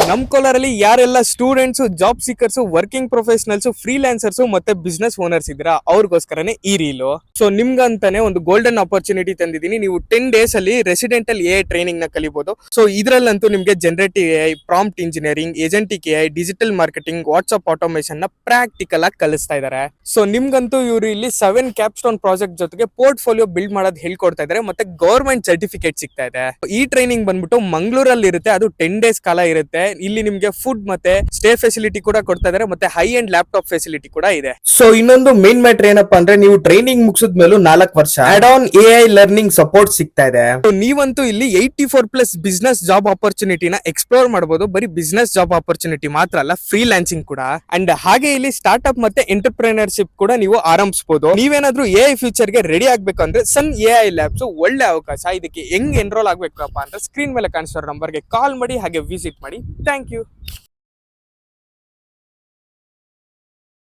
ನಮ್ ಕೋಲಾರಲ್ಲಿ ಯಾರೆಲ್ಲ students, job seekers, working professionals, freelancers ಮತ್ತೆ ಬಿಸ್ನೆಸ್ ಓನರ್ಸ್ ಇದ್ದೀರಾ ಅವ್ರಿಗೋಸ್ಕರನೇ ಈ ರೀಲು. ಸೊ ನಿಮ್ಗಂತಾನೆ ಒಂದು ಗೋಲ್ಡನ್ ಆಪರ್ಚುನಿಟಿ ತಂದಿದ್ದೀನಿ. ನೀವು 10 days ಅಲ್ಲಿ ರೆಸಿಡೆಂಟಲ್ ಎ ಟ್ರೈನಿಂಗ್ ನ ಕಲಿಬಹುದು. ಸೊ ಇದ್ರಲ್ಲಂತೂ ನಿಮ್ಗೆ generative AI, prompt engineering, agentic AI, digital marketing, WhatsApp automation ನ ಪ್ರಾಕ್ಟಿಕಲ್ ಆಗಿ ಕಲಿಸ್ತಾ ಇದ್ದಾರೆ. ಸೊ ನಿಮ್ಗಂತೂ ಇವರು ಇಲ್ಲಿ 7 ಕ್ಯಾಪ್ಸ್ಟೋನ್ ಪ್ರಾಜೆಕ್ಟ್ ಜೊತೆಗೆ ಪೋರ್ಟ್ಫೋಲಿಯೋ ಬಿಲ್ಡ್ ಮಾಡೋದು ಹೇಳ್ಕೊಡ್ತಾ ಇದ್ದಾರೆ. ಮತ್ತೆ ಗವರ್ಮೆಂಟ್ ಸರ್ಟಿಫಿಕೇಟ್ ಸಿಗ್ತಾ ಇದೆ. ಈ ಟ್ರೈನಿಂಗ್ ಬಂದ್ಬಿಟ್ಟು ಮಂಗಳೂರಲ್ಲಿ ಇರುತ್ತೆ. ಅದು 10 days ಕಾಲ ಇರುತ್ತೆ. ಇಲ್ಲಿ ನಿಮ್ಗೆ ಫುಡ್ ಮತ್ತೆ ಸ್ಟೇ ಫೆಸಿಲಿಟಿ ಕೂಡ ಕೊಡ್ತಾ ಇದಾರೆ. ಮತ್ತೆ ಹೈ ಅಂಡ್ ಲ್ಯಾಪ್ಟಾಪ್ ಫೆಸಿಲಿಟಿ ಕೂಡ ಇದೆ. ಸೊ ಇನ್ನೊಂದು ಮೇನ್ ಮ್ಯಾಟರ್ ಏನಪ್ಪಾ ಅಂದ್ರೆ, ನೀವು ಟ್ರೈನಿಂಗ್ ಮುಗಿಸಿದ ಮೇಲೂ 4 ವರ್ಷ add on AI learning support ಸಿಗ್ತಾ ಇದೆ. ನೀವಂತೂ ಇಲ್ಲಿ 84+ ಬಿಸ್ನೆಸ್ ಜಾಬ್ ಆಪರ್ಚುನಿಟಿನ ಎಕ್ಸ್ಪ್ಲೋರ್ ಮಾಡಬಹುದು. ಬರೀ ಬಿಸ್ನೆಸ್ ಜಾಬ್ ಆಪರ್ಚುನಿಟಿ ಮಾತ್ರ ಅಲ್ಲ, ಫ್ರೀಲಾನ್ಸಿಂಗ್ ಕೂಡ. ಅಂಡ್ ಹಾಗೆ ಇಲ್ಲಿ ಸ್ಟಾರ್ಟ್ಅಪ್ ಮತ್ತೆ ಎಂಟರ್ಪ್ರಿನರ್ಶಿಪ್ ಕೂಡ ನೀವು ಆರಂಭಿಸಬಹುದು. ನೀವೇನಾದ್ರೂ ಎಐ ಫ್ಯೂಚರ್ ಗೆ ರೆಡಿ ಆಗ್ಬೇಕಂದ್ರೆ ಸನ್ ಎಐ ಲ್ಯಾಬ್ಸ್ ಒಳ್ಳೆ ಅವಕಾಶ. ಇದಕ್ಕೆ ಹೆಂಗ್ ಎನ್ರೋಲ್ ಆಗ್ಬೇಕಪ್ಪ ಅಂದ್ರೆ ಸ್ಕ್ರೀನ್ ಮೇಲೆ ಕಾಣಿಸೋ ನಂಬರ್ಗೆ ಕಾಲ್ ಮಾಡಿ, ಹಾಗೆ ವಿಸಿಟ್ ಮಾಡಿ. Thank you.